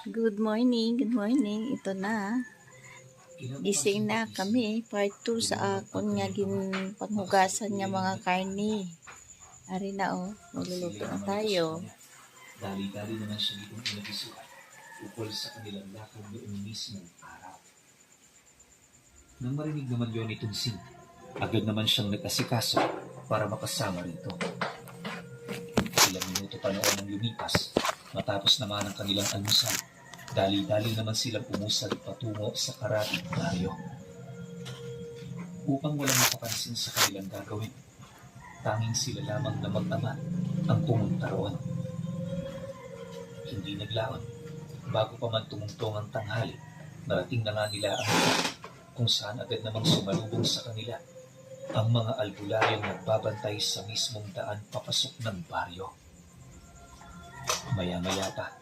Good morning, good morning. Ito na. Gising na kami. Part 2 sa akon nga panghugasan nga mga karni. Ari na magluluto na tayo. Dali-dali naman siya ditong inabisuhan ukol sa kanilang lakad noong mismong araw. Nang marinig naman yun ni Tungsing, agad naman siyang nag-asikaso para makasama rito. Ilang minuto pa noon ang lumipas, matapos naman ang kanilang almusal, dali-dali naman silang umusad patungo sa karating baryo. Upang walang makapansin sa kanilang gagawin, tanging sila lamang na mag-ama ang pumunta roon. Hindi naglaon, bago pa man tumungtong ang tanghali, narating na nga nila ang lugar kung saan agad namang sumalubong sa kanila ang mga albularyong nagbabantay sa mismong daan papasok ng baryo. Maya-maya pa,